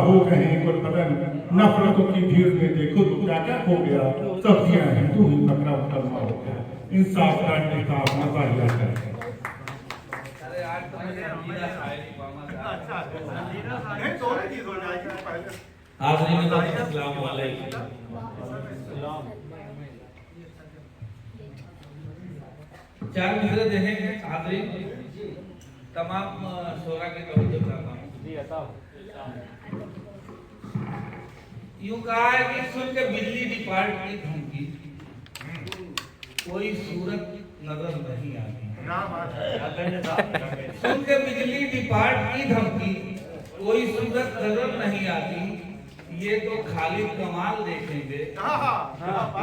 हो गए गुलबदन नफरतों की भीड़ में देखो तो क्या क्या हो गया। सब्जियां हिंदू ही पकड़ा उतरना हो गया। इंसाफ का इंसाफ नजरिया है। अस्सलाम वालेकुम। चार मिसरे देखेंगे हाज़रीन, तमाम शोरा के तवज्जो करता हूँ। यूं कहा है कि सुन के बिजली डिपार्ट की धमकी कोई सूरत नजर नहीं आती। सुन के बिजली डिपार्ट की धमकी कोई सूरत नजर नहीं आती। ये तो खालिद कमाल देखेंगे,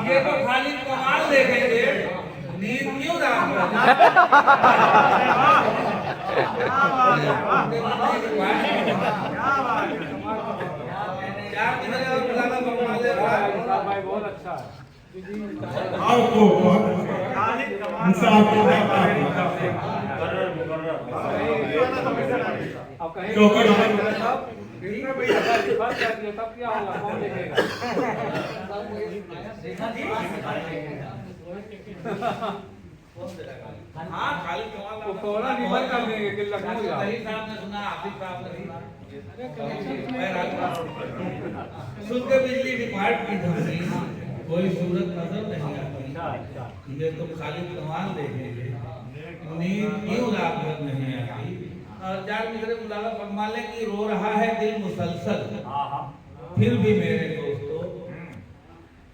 ये तो खालिद कमाल देखेंगे, नींद क्यों रात बहुत अच्छा आपको इंसाफ तब क्या होगा, कौन देखेगा? हाँ खालिद कमाल वो कोरोना निमर कर देंगे कि लखनऊ जाओ। सही साहब ने सुना, आसिफ साहब ने सुना। सुन के बिजली डिपार्ट की धमकी कोई सूरत नजर नहीं आती। ये तो खालिद कमाल देखेंगे, नींद क्यों रात भर नहीं आती। और चार मिसरे मुलाला फरमा ले कि रो रहा है दिल मुसलसल, फिर भी मेरे दोस्तों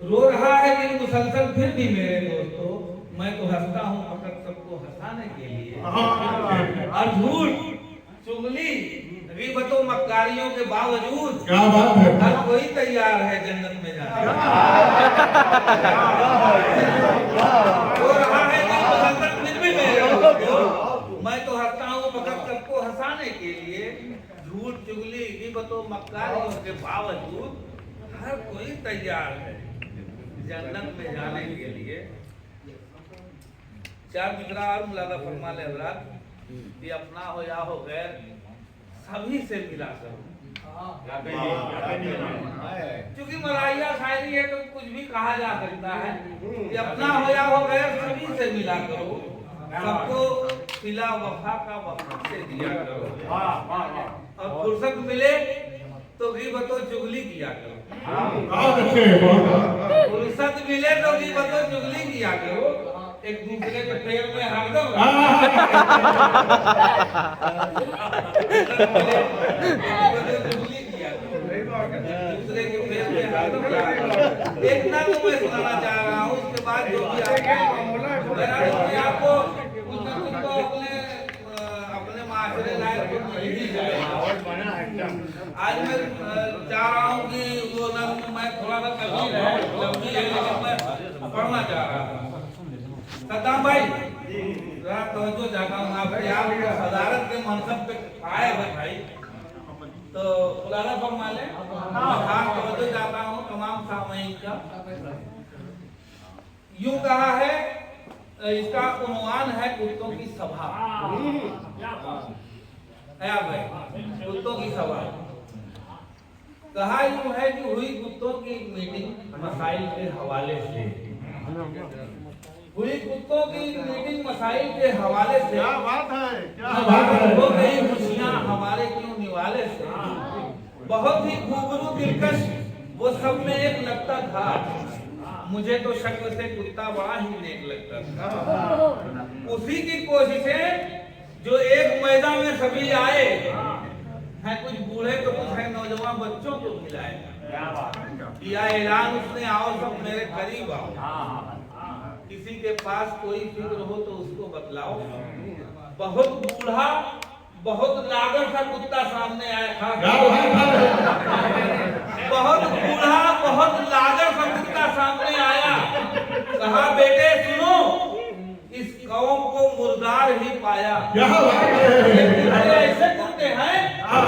रो रहा है दिल मुसलसल, फिर भी मेरे दोस्तों मैं तो हंसता हूँ फकत सबको हंसाने के लिए। और झूठ चुगली गीबतों मक्कारियों के बावजूद क्या बात है। हर कोई तैयार है जन्नत में जाने। रो रहा है दिल मुसलसल, फिर भी मेरे दोस्तों मैं तो हंसता हूँ फकत सबको हंसाने के लिए। झूठ चुगली गीबतों मक्कारियों के बावजूद हर कोई तैयार है जन्नत में जाने के लिए। चार मिसरा और मुलादा फरमा ले हज़रात कि अपना हो या हो गैर सभी से मिला करो। क्योंकि मलाइया शायरी है तो कुछ भी कहा जा सकता है कि अपना हो या हो गैर सभी से मिला करो, सबको सिला वफा का वफा से दिया करो। और फुर्सत मिले तो गीबतो चुगली किया करो। फुर्सत मिले तो गीबतो चुगली किया करो। एक दूसरे के पैर में हरदम चुगली किया करो। दूसरे के पैर में हरदम एक ना तो मैं सुनाना चाह रहा हूँ, उसके बाद जो भी आपको कुछ ना कुछ तो अपने माशरे लायक तो मिल ही जाएगा। आज मैं चाह रहा हूँ कि वो नज़्म मैं थोड़ा सा तकलीफ है, लंबी है, लेकिन मैं पढ़ना चाह रहा हूँ। सद्दाम भाई जरा तवज्जो चाहता हूँ आपसे, आप सदारत के मनसब पे आए हैं भाई, तो खुलासा फरमा लें। खास तवज्जो चाहता हूँ तमाम सामईन का। यूं कहा है, इसका उन्वान है कुत्तों की सभा। है भाई, कुत्तों की सभा। कहा यूं है कि हुई कुत्तों की मीटिंग मसाइल के हवाले से। हुई कुत्तों की मीटिंग मसाइल के हवाले से। क्या बात है, क्या बात है। हो गई खुशियां हमारे क्यों निवाले से। बहुत ही खूबरू दिलकश वो सब में एक लगता था, मुझे तो शक्ल से कुत्ता बड़ा ही नेक लगता था। उसी की कोशिशें जो एक मैदान में सभी आए हैं, कुछ बूढ़े तो कुछ है नौजवान बच्चों को खिलाए। किया ऐलान उसने, आओ सब मेरे करीब आओ, किसी के पास कोई फिक्र हो तो उसको बतलाओ। बहुत बूढ़ा बहुत लागर सा कुत्ता सामने आया था। बहुत बूढ़ा बहुत लागर सा कुत्ता सामने आया, कहा बेटे सुनो, इस कौम को मुर्दार ही पाया। ऐसे कुत्ते हैं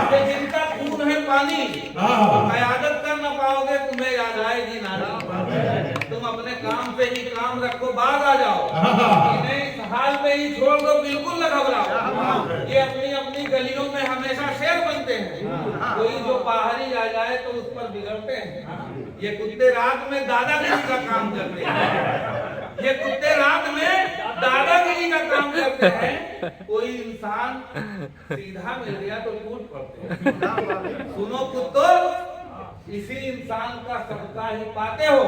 कि जिनका खून है पानी, कयादत कर न पाओगे तुम्हें याद आएगी नानी। तुम अपने काम पे ही काम रखो, बाद आ जाओ। इन्हें इस हाल में ही छोड़ दो, बिल्कुल न घबराओ। ये अपनी अपनी गलियों में हमेशा शेर बनते हैं। कोई जो बाहरी आ जाए तो उस पर बिगड़ते हैं। ये कुत्ते रात में दादागिरी का काम करते हैं। ये कुत्ते रात में दादागिरी का काम करते हैं। कोई इंसान सीधा मिल गया तो टूट पड़ते हैं। सुनो कुत्तों, इसी इंसान का सदका ही पाते हो,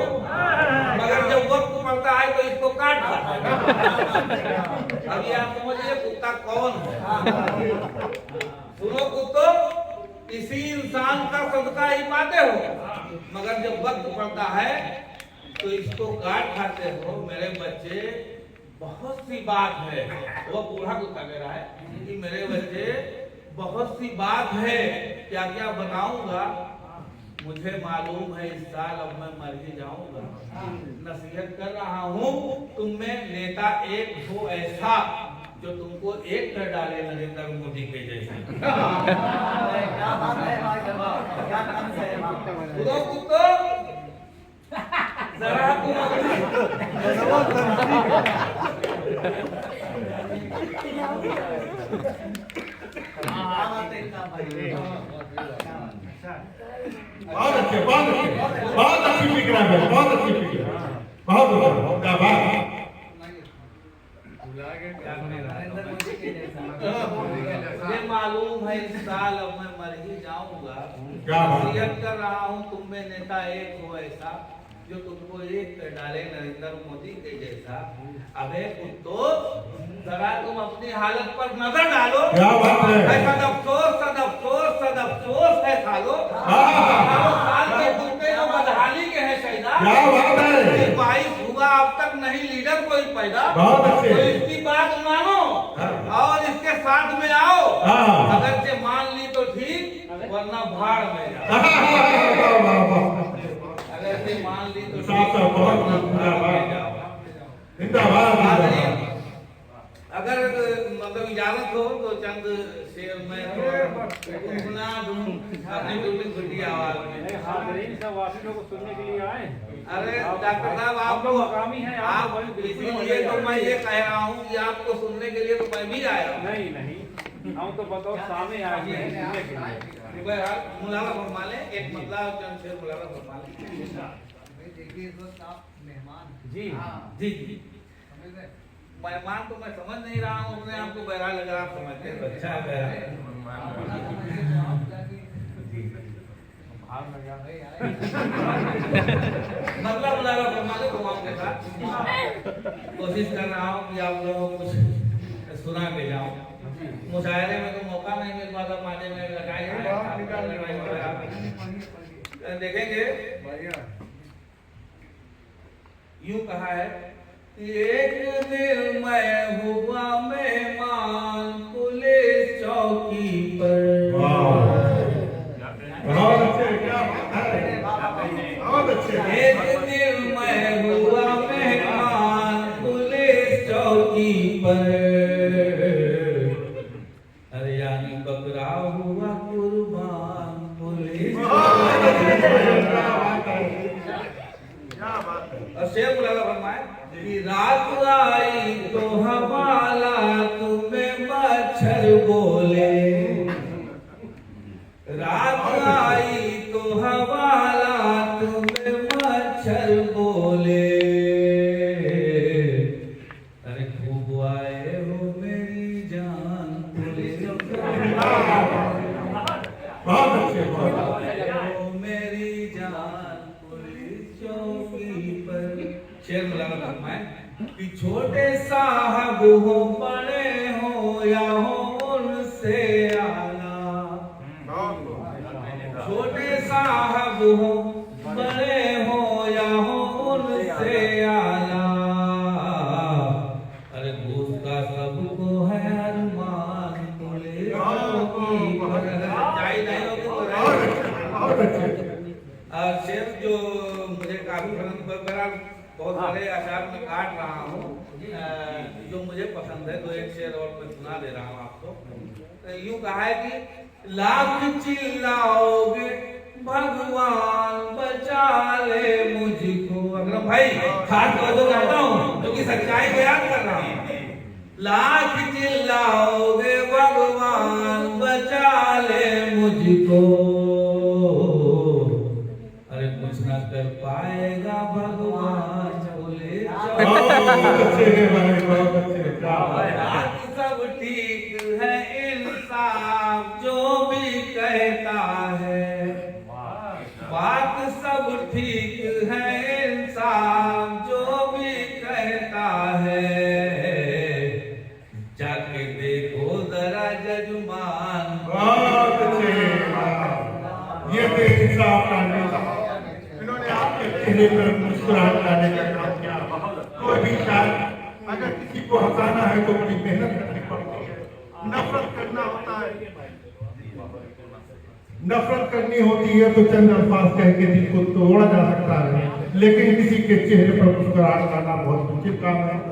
मगर जब वक्त पड़ता है तो इसको काट दो। अभी आप समझिए कुत्ता कौन है। सुनो कुत्तों, इसी इंसान का सदका ही पाते हो, मगर जब वक्त पड़ता है तो इसको काट खाते हो। मेरे बच्चे, बहुत सी बात है, वो बूढ़ा कुत्ता कह रहा है कि मेरे बच्चे बहुत सी बात है, क्या क्या बताऊंगा। मुझे मालूम है इस साल अब मैं मर ही जाऊंगा। नसीहत कर रहा हूँ, तुम में नेता एक हो ऐसा जो तुमको एक कर डाले नरेंद्र मोदी के जैसा। कुत्तो जरा बहुत अच्छे, बहुत अच्छी फिक्र है, बहुत अच्छी फिक्र है, बहुत क्या बात। मुझे मालूम है इस साल अब मैं मर ही जाऊंगा। क्या बात। नसीहत कर रहा हूँ, तुम में नेता एक हो ऐसा जो तुमको एक कर डाले नरेंद्र मोदी के जैसा। अबे कुत्तो, जरा तुम अपनी हालत पर नजर डालो। क्या बात है। सद अफसोस है सालो। साल के कुत्ते जो बदहाली के हैं शहीदा। क्या बात है। 22 हुआ, अब तक नहीं लीडर कोई पैदा। बहुत अच्छे। तो इसकी बात मानो और इसके साथ में आओ। अगर से मान ली तो ठीक, वरना भाड़ में जाओ। अगर से मान ली तो ठीक, अगर मतलब इजाजत हो तो चंद शेर में सुना दूं अपनी बिल्कुल खुली आवाज में। हाज़रीन सब वासियों को सुनने के लिए आए। अरे डॉक्टर साहब, आपको मकामी हैं, आप इसीलिए तो मैं ये कह रहा हूँ कि आपको सुनने के लिए तो मैं भी आया हूँ। नहीं, हम तो बताओ सामने आए हैं सुनने के लिए। मुलाला फरमा ले, एक मतलब और चंद शेर मुलाला फरमा ले। जी जी जी, मेहमान तो मैं समझ नहीं रहा हूँ, अपने आपको बहरा लग रहा, आप समझते हैं तो अच्छा है बहरा। मतलब मुलाला फरमा ले दुआओं के साथ। कोशिश कर रहा हूँ कि आप लोगों को कुछ सुना के जाऊँ। मुशायरे में तो मौका नहीं मिल पाता, माने में लगाए देखेंगे। यूं कहा है, एक दिन मैं हुआ मेहमान पुलिस चौकी पर। बहुत अच्छे, क्या बात है, बहुत अच्छे। एक दिन मैं हुआ मेहमान पुलिस चौकी पर। अरे यानी बकरा हुआ कुर्बान पुलिस। और शेर मुलाला फरमाए कि रात आई तो हवाला तुम्हें मच्छर बोले। रात आई तो हवाला तुम्हें मच्छर बोले। अरे खूब आए हो मेरी जान पुलिस। बहुत अच्छे, मेरी जान पुलिस चौकी पर। शेर मुलाला फरमाए कि छोटे साहब हो बड़े हो या हो उनसे आला। छोटे साहब हो बड़े हो या हो उनसे आला। अरे घूस का सबको है अरमान पुलिस चौकी पर। चाहिए नहीं होगी तो बहुत अच्छे। शेर जो मुझे काफी पसंद, बहरहाल बहुत बड़े अशार में काट रहा हूँ, जो मुझे पसंद है। तो एक शेर और मैं सुना दे रहा हूँ आपको। यूं कहा है कि लाख चिल्लाओगे भगवान बचा ले मुझको। अगर मगर भाई खास तवज्जो करता हूँ क्योंकि सच्चाई बयान कर रहा हूँ। लाख चिल्लाओगे भगवान बचा ले मुझको, अरे कुछ ना कर पाएगा भगवान बोले बहुत अच्छे हैं भाई, बहुत अच्छे। बात सब ठीक है इंसाफ जो भी कहता है, बात सब ठीक है इंसाफ जो भी कहता है, जाके देखो जरा जजमान। बहुत अच्छे। ये थे इंसाफ का नेता, इन्होंने आपके चेहरे पर मुस्कुराहट लाने का काम किया। कोई भी शायद अगर किसी को हंसाना है तो बड़ी मेहनत करनी पड़ती है, नफरत करना होता है, नफरत करनी होती है तो चंद अल्फाज कह के दिल को तोड़ा जा सकता है, लेकिन किसी के चेहरे पर मुस्कुराहट लाना बहुत मुश्किल काम है।